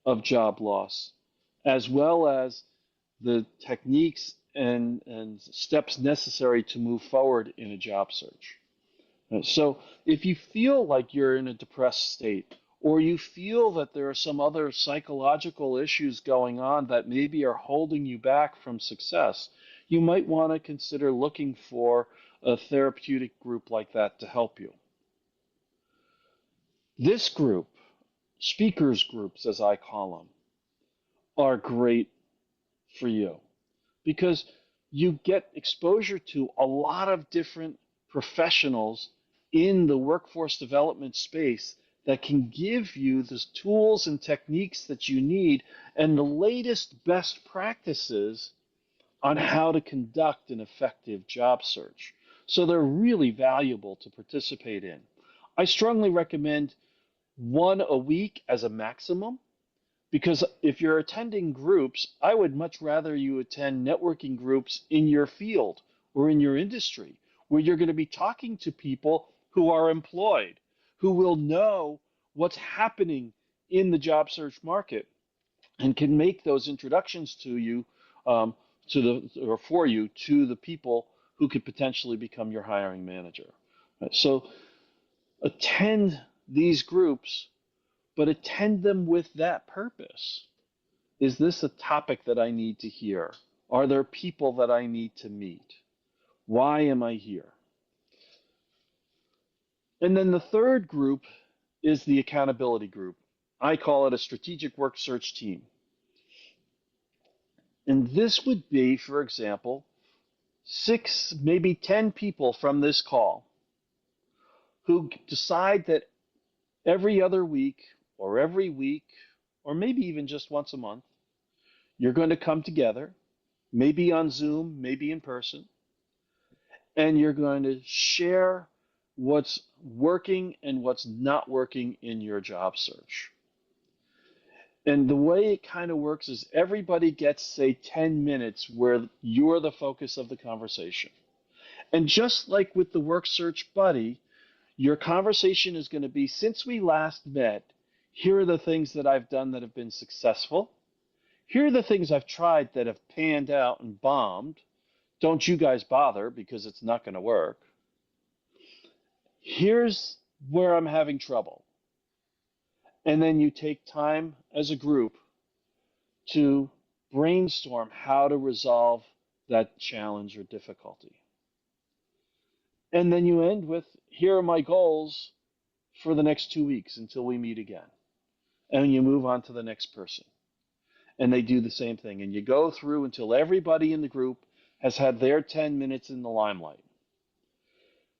of job loss, as well as the techniques and steps necessary to move forward in a job search. So if you feel like you're in a depressed state, or you feel that there are some other psychological issues going on that maybe are holding you back from success, you might want to consider looking for a therapeutic group like that to help you. This group, speakers groups as I call them, are great for you because you get exposure to a lot of different professionals in the workforce development space that can give you the tools and techniques that you need and the latest best practices on how to conduct an effective job search. So they're really valuable to participate in. I strongly recommend one a week as a maximum. Because if you're attending groups, I would much rather you attend networking groups in your field or in your industry where you're going to be talking to people who are employed, who will know what's happening in the job search market and can make those introductions to you, or for you to the people who could potentially become your hiring manager. So attend these groups, but attend them with that purpose. Is this a topic that I need to hear? Are there people that I need to meet? Why am I here? And then the third group is the accountability group. I call it a strategic work search team. And this would be, for example, 6, maybe 10 people from this call who decide that every other week or every week or maybe even just once a month, you're going to come together, maybe on Zoom, maybe in person, and you're going to share what's working and what's not working in your job search. And the way it kind of works is everybody gets, say, 10 minutes where you're the focus of the conversation. And just like with the work search buddy, your conversation is going to be, since we last met, here are the things that I've done that have been successful. Here are the things I've tried that have panned out and bombed. Don't you guys bother because it's not going to work. Here's where I'm having trouble. And then you take time as a group to brainstorm how to resolve that challenge or difficulty. And then you end with, here are my goals for the next 2 weeks until we meet again. And you move on to the next person. And they do the same thing. And you go through until everybody in the group has had their 10 minutes in the limelight.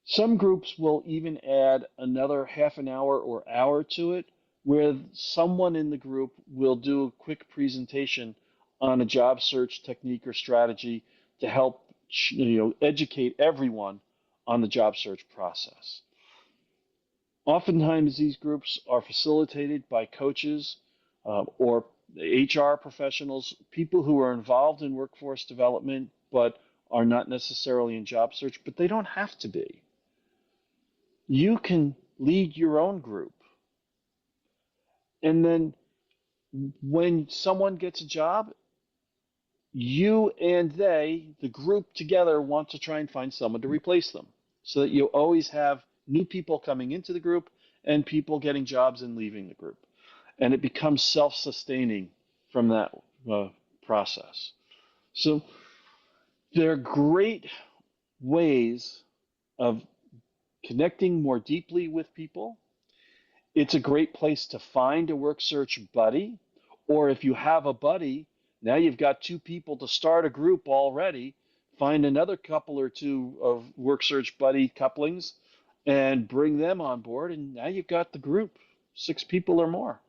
Some groups will even add another half an hour or hour to it, where someone in the group will do a quick presentation on a job search technique or strategy to help educate everyone on the job search process. Oftentimes, these groups are facilitated by coaches or HR professionals, people who are involved in workforce development but are not necessarily in job search, but they don't have to be. You can lead your own group. And then when someone gets a job, you and the group together, want to try and find someone to replace them so that you always have new people coming into the group and people getting jobs and leaving the group. And it becomes self sustaining from that process. So they're great ways of connecting more deeply with people. It's a great place to find a work search buddy. Or if you have a buddy, now you've got two people to start a group already. Find another couple or two of work search buddy couplings and bring them on board. And now you've got the group, 6 people or more.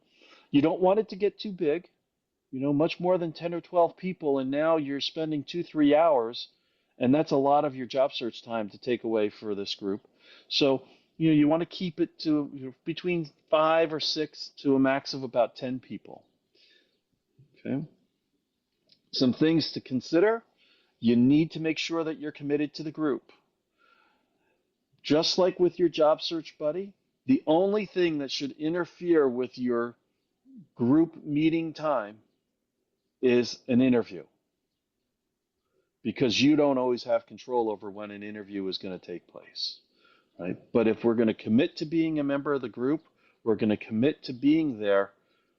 You don't want it to get too big, much more than 10 or 12 people. And now you're spending 2, 3 hours. And that's a lot of your job search time to take away for this group. So you want to keep it to between 5 or 6 to a max of about 10 people. Okay. Some things to consider. You need to make sure that you're committed to the group. Just like with your job search buddy, the only thing that should interfere with your group meeting time is an interview, because you don't always have control over when an interview is going to take place. Right? But if we're going to commit to being a member of the group, we're going to commit to being there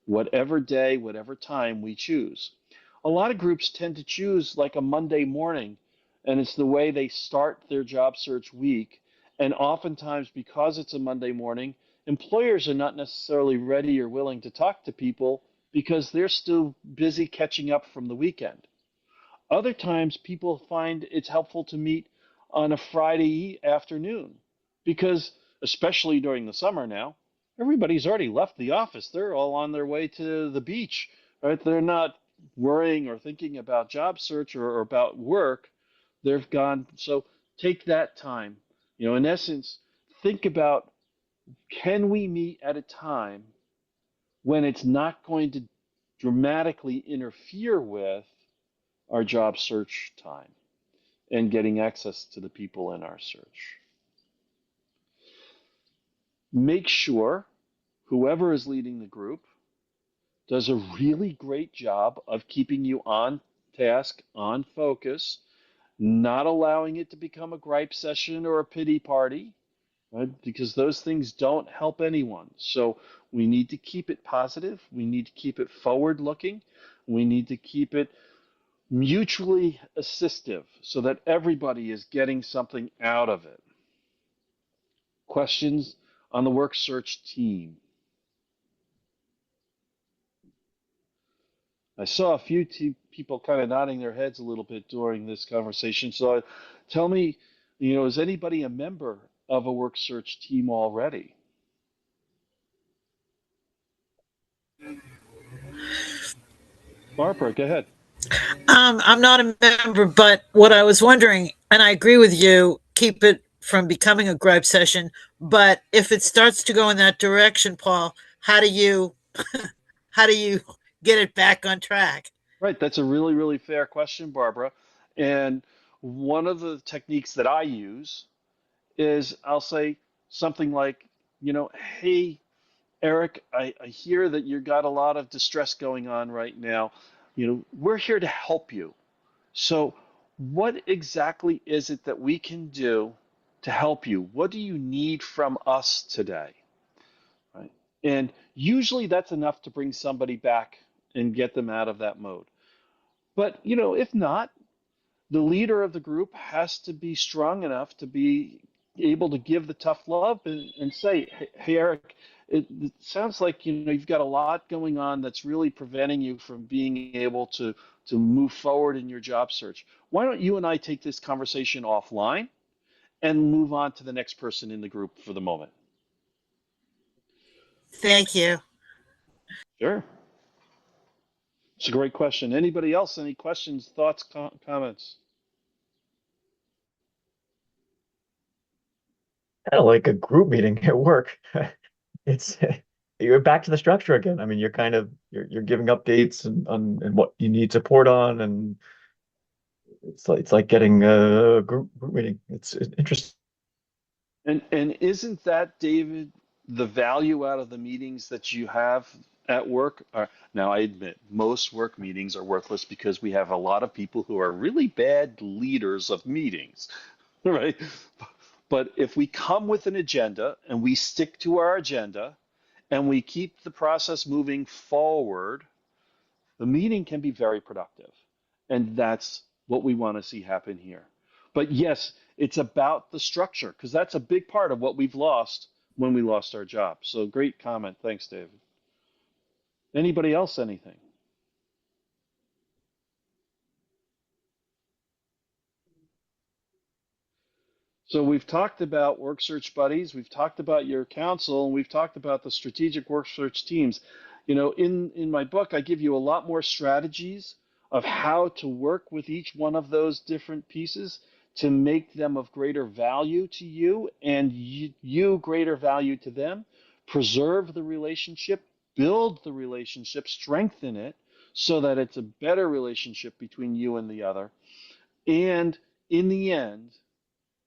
whatever day, whatever time we choose. A lot of groups tend to choose like a Monday morning, and it's the way they start their job search week. And oftentimes, because it's a Monday morning, employers are not necessarily ready or willing to talk to people because they're still busy catching up from the weekend. Other times, people find it's helpful to meet on a Friday afternoon because, especially during the summer now, everybody's already left the office. They're all on their way to the beach, right? They're not worrying or thinking about job search or about work. They've gone. So take that time. In essence, think about, can we meet at a time when it's not going to dramatically interfere with our job search time and getting access to the people in our search. Make sure whoever is leading the group does a really great job of keeping you on task, on focus, not allowing it to become a gripe session or a pity party, right? Because those things don't help anyone. So we need to keep it positive. We need to keep it forward looking. We need to keep it mutually assistive so that everybody is getting something out of it. Questions on the work search team? I saw a few people kind of nodding their heads a little bit during this conversation. So tell me, is anybody a member of a work search team already? Barbara, go ahead. I'm not a member, but what I was wondering, and I agree with you, keep it from becoming a gripe session. But if it starts to go in that direction, Paul, how do you get it back on track? Right, that's a really, really fair question, Barbara. And one of the techniques that I use is I'll say something like, hey, Eric, I hear that you've got a lot of distress going on right now. We're here to help you. So, what exactly is it that we can do to help you? What do you need from us today? Right? And usually that's enough to bring somebody back and get them out of that mode. But, if not, the leader of the group has to be strong enough to be able to give the tough love and say, hey, Eric, it sounds like you've got a lot going on that's really preventing you from being able to move forward in your job search. Why don't you and I take this conversation offline and move on to the next person in the group for the moment? Thank you. Sure. It's a great question. Anybody else? Any questions, thoughts, comments? Kind of like a group meeting at work. It's you're back to the structure again. I mean, you're kind of you're giving updates and what you need support on, and it's like getting a group meeting. It's interesting. And isn't that, David, the value out of the meetings that you have at work? Now, I admit most work meetings are worthless because we have a lot of people who are really bad leaders of meetings, right? But if we come with an agenda and we stick to our agenda and we keep the process moving forward, the meeting can be very productive. And that's what we want to see happen here. But yes, it's about the structure because that's a big part of what we've lost when we lost our job. So great comment. Thanks, David. Anybody else, anything? So we've talked about work search buddies, we've talked about your counsel, and we've talked about the strategic work search teams. In my book, I give you a lot more strategies of how to work with each one of those different pieces to make them of greater value to you and you greater value to them. Preserve the relationship, build the relationship, strengthen it so that it's a better relationship between you and the other. And in the end,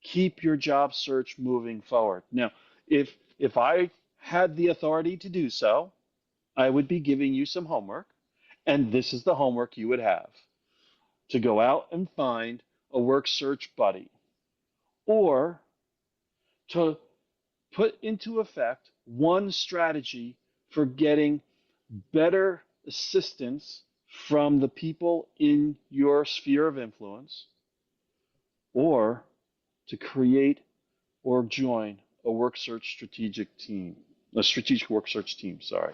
keep your job search moving forward. Now, if I had the authority to do so, I would be giving you some homework, and this is the homework you would have to go out and find a work search buddy or to put into effect one strategy for getting better assistance from the people in your sphere of influence or to create or join a work search strategic team, a strategic work search team, sorry.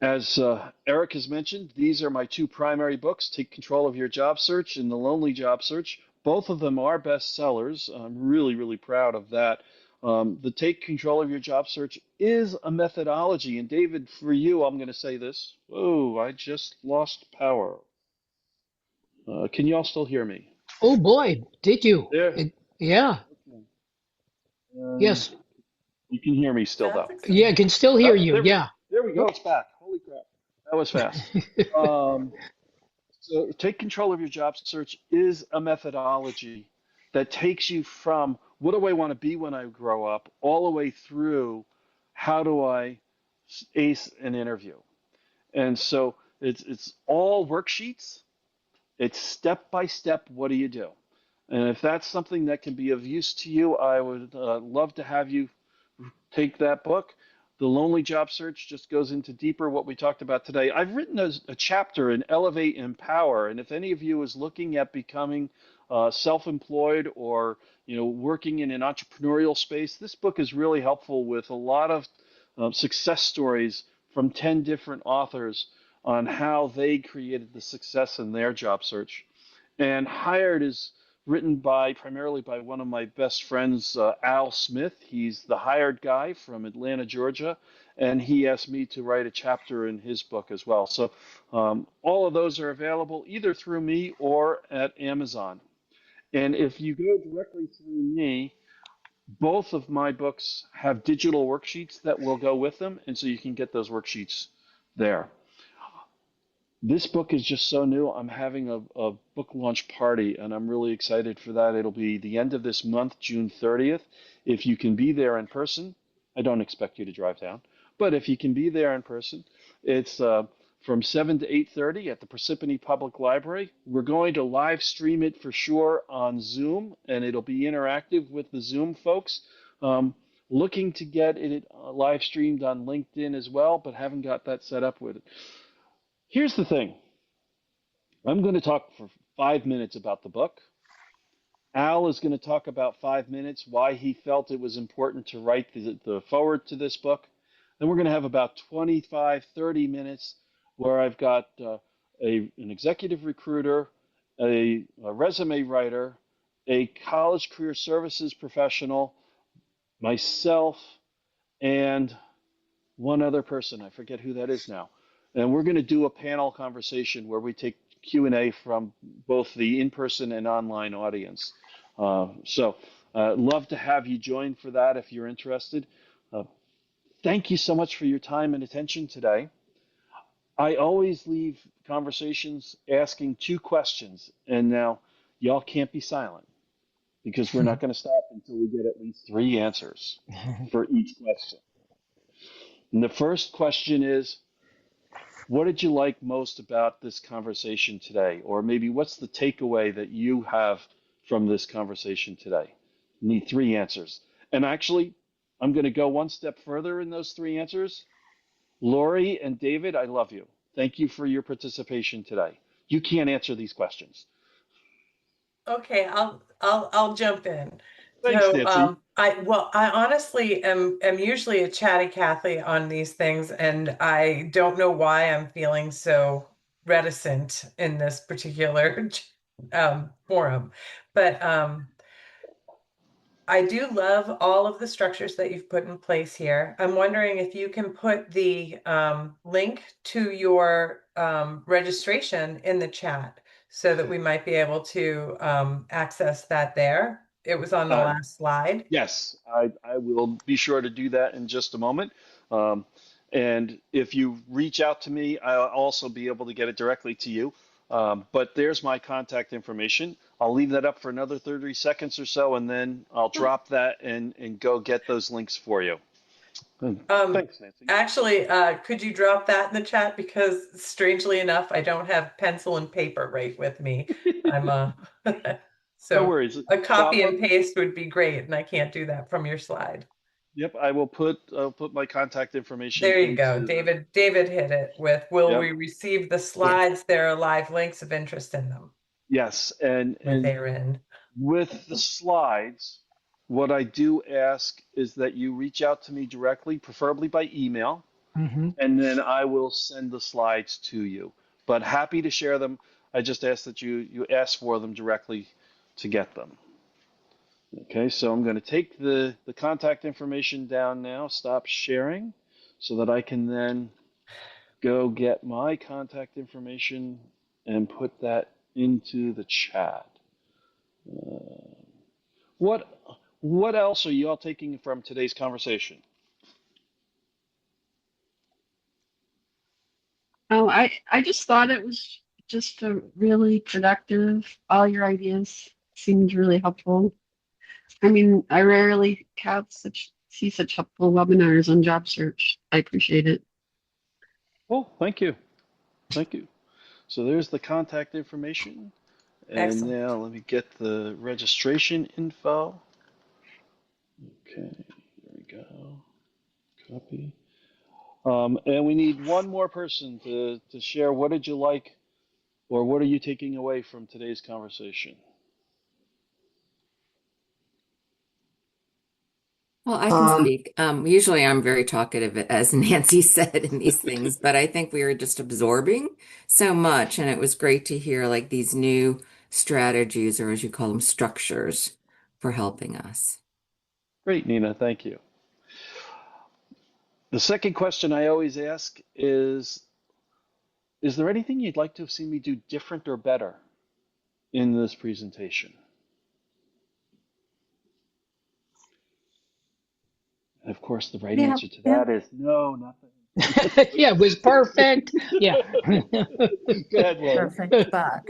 As Eric has mentioned, these are my two primary books, Take Control of Your Job Search and The Lonely Job Search. Both of them are bestsellers. I'm really, really proud of that. The Take Control of Your Job Search is a methodology. And David, for you, I'm going to say this. Whoa, I just lost power. Can you all still hear me? Oh boy, did you? There. Yeah, Um, yes. you can hear me still, Yeah, I though. think so. Yeah, I can still hear Oh, you. Yeah. there we go. Oop. It's back. Holy crap. That was fast. Um, so take control of your job search is a methodology that takes you from what do I want to be when I grow up all the way through how do I ace an interview. And so it's all worksheets. It's step by step. What do you do? And if that's something that can be of use to you, I would love to have you take that book. The Lonely Job Search just goes into deeper what we talked about today. I've written a chapter in Elevate Empower, and if any of you is looking at becoming self-employed or working in an entrepreneurial space, this book is really helpful with a lot of success stories from 10 different authors on how they created the success in their job search. And Hired is written by primarily by one of my best friends, Al Smith. He's the hired guy from Atlanta, Georgia, and he asked me to write a chapter in his book as well. So all of those are available either through me or at Amazon. And if you go directly through me, both of my books have digital worksheets that will go with them, and so you can get those worksheets there. This book is just so new. I'm having a book launch party, and I'm really excited for that. It'll be the end of this month, June 30th. If you can be there in person, I don't expect you to drive down, but if you can be there in person, it's from 7 to 8:30 at the Parsippany Public Library. We're going to live stream it for sure on Zoom, and it'll be interactive with the Zoom folks. Looking to get it live streamed on LinkedIn as well, but haven't got that set up with it. Here's the thing. I'm going to talk for 5 minutes about the book. Al is going to talk about 5 minutes why he felt it was important to write the forward to this book. Then we're going to have about 25, 30 minutes where I've got an executive recruiter, a resume writer, a college career services professional, myself, and one other person. I forget who that is now. And we're going to do a panel conversation where we take Q&A from both the in-person and online audience. Love to have you join for that if you're interested. Uh, Thank you so much for your time and attention today. I always leave conversations asking two questions, and now y'all can't be silent because we're not going to stop until we get at least three answers for each question. And the first question is, what did you like most about this conversation today? Or maybe what's the takeaway that you have from this conversation today? You need three answers. And actually, I'm going to go one step further in those three answers. Lori and David, I love you. Thank you for your participation today. You can't answer these questions. Okay, I'll jump in. Thanks, So Nancy. I honestly am usually a chatty Cathy on these things, and I don't know why I'm feeling so reticent in this particular forum. But I do love all of the structures that you've put in place here. I'm wondering if you can put the link to your registration in the chat so that we might be able to access that there. It was on the Uh, last slide. Yes, I will be sure to do that in just a moment. Um, and if you reach out to me, I'll also be able to get it directly to you. But there's my contact information. I'll leave that up for another 30 seconds or so, and then I'll drop that and go get those links for you. Um, Thanks, Nancy. Actually, could you drop that in the chat? Because strangely enough, I don't have pencil and paper right with me. I'm No so worries. a Well, copy and paste would be great, and I can't do that from your slide. yep, I'll put my contact information There you go. into the. David hit it with, will Yep. we receive the Yes. slides? There are live links of interest in them Yes, when and they're in. with the slides, what I do ask is that you reach out to me directly, preferably by email, Hmm. and then I will send the slides to you. But happy to share them. I just ask that you ask for them directly to get them. Okay, so I'm going to take the contact information down now, stop sharing, so that I can then go get my contact information and put that into the chat. Uh, what what else are you all taking from today's conversation? Oh, I just thought it was just a really productive. All your ideas seemed really helpful. I mean, I rarely have see such helpful webinars on job search. I appreciate it. Oh, thank you. Thank you. So there's the contact information. And Excellent. now let me get the registration info. Okay, there we go. Copy. And we need one more person to share what did you like or what are you taking away from today's conversation? Well, I can speak. Usually I'm very talkative, as Nancy said in these things, but I think we were just absorbing so much, and it was great to hear like these new strategies, or as you call them, structures for helping us. Great, Nina. Thank you. The second question I always ask is there anything you'd like to have seen me do different or better in this presentation? And of course, the right Yeah, answer to yeah. that is no, nothing. Yeah, it was perfect. Yeah. Go ahead, Lori. Perfect spot.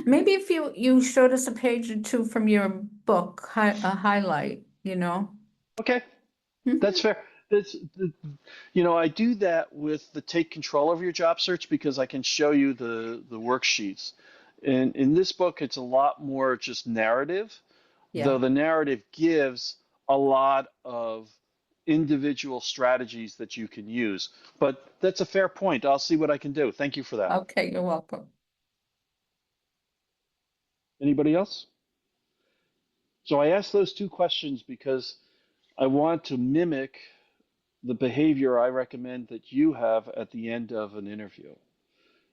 Maybe if you showed us a page or two from your book, a highlight, you know? Okay, that's Mhm. fair. I do that with the take control of your job search because I can show you the worksheets. And in this book, it's a lot more just narrative, Yeah. though the narrative gives a lot of individual strategies that you can use. But that's a fair point. I'll see what I can do. Thank you for that. Okay, you're welcome. Anybody else? So I asked those two questions because I want to mimic the behavior I recommend that you have at the end of an interview.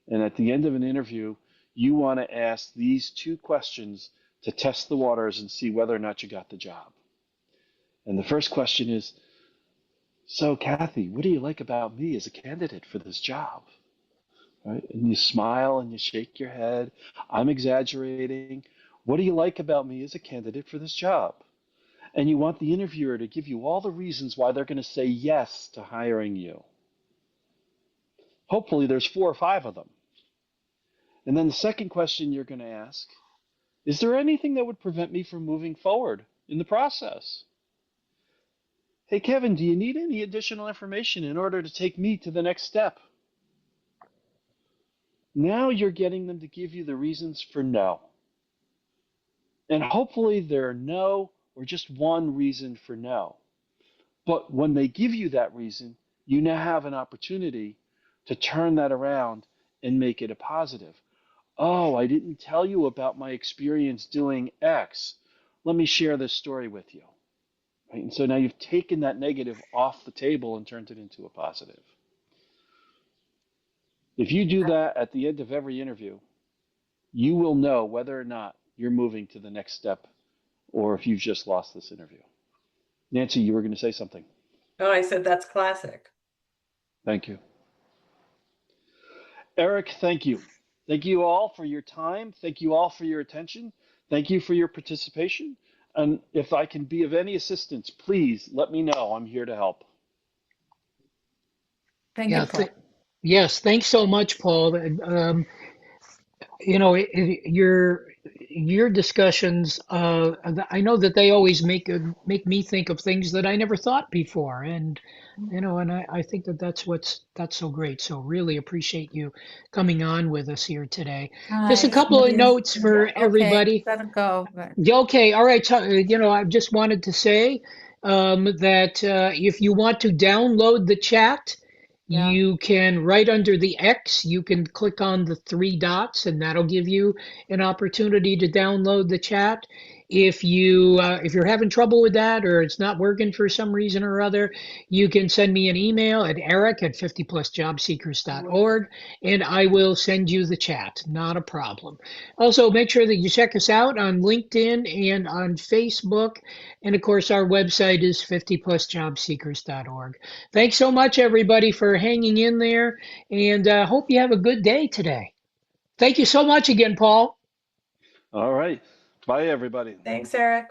And at the end of an interview, you want to ask these two questions to test the waters and see whether or not you got the job. And the first question is, So, Kathy, what do you like about me as a candidate for this job? Right? And you smile and you shake your head. I'm exaggerating. What do you like about me as a candidate for this job? And you want the interviewer to give you all the reasons why they're going to say yes to hiring you. Hopefully, there's 4 or 5 of them. And then the second question you're going to ask is there anything that would prevent me from moving forward in the process? Hey, Kevin, do you need any additional information in order to take me to the next step? Now you're getting them to give you the reasons for no. And hopefully there are no or just one reason for no. But when they give you that reason, you now have an opportunity to turn that around and make it a positive. Oh, I didn't tell you about my experience doing X. Let me share this story with you. Right? And so now you've taken that negative off the table and turned it into a positive. If you do that at the end of every interview, you will know whether or not you're moving to the next step or if you've just lost this interview. Nancy, you were going to say something. Oh, I said that's classic. Thank you. Eric, thank you. Thank you all for your time. Thank you all for your attention. Thank you for your participation. And if I can be of any assistance, please let me know. I'm here to help. Thank you, Yeah, Paul. yes, thanks so much, Paul. Your discussions, I know that they always make me think of things that I never thought before, and I think that that's so great. So really appreciate you coming on with us here today. Just a Hi, couple of Cynthia. notes for Okay, everybody. gotta go. But Yeah, okay, all right. So, I just wanted to say that if you want to download the chat, yeah, you can right under the X, you can click on the 3 dots, and that'll give you an opportunity to download the chat. If you're having trouble with that or it's not working for some reason or other, you can send me an email at eric@50plusjobseekers.org, and I will send you the chat. Not a problem. Also, make sure that you check us out on LinkedIn and on Facebook. And of course, our website is 50plusjobseekers.org. Thanks so much, everybody, for hanging in there. And hope you have a good day today. Thank you so much again, Paul. All right. Bye, everybody. Thanks, Eric.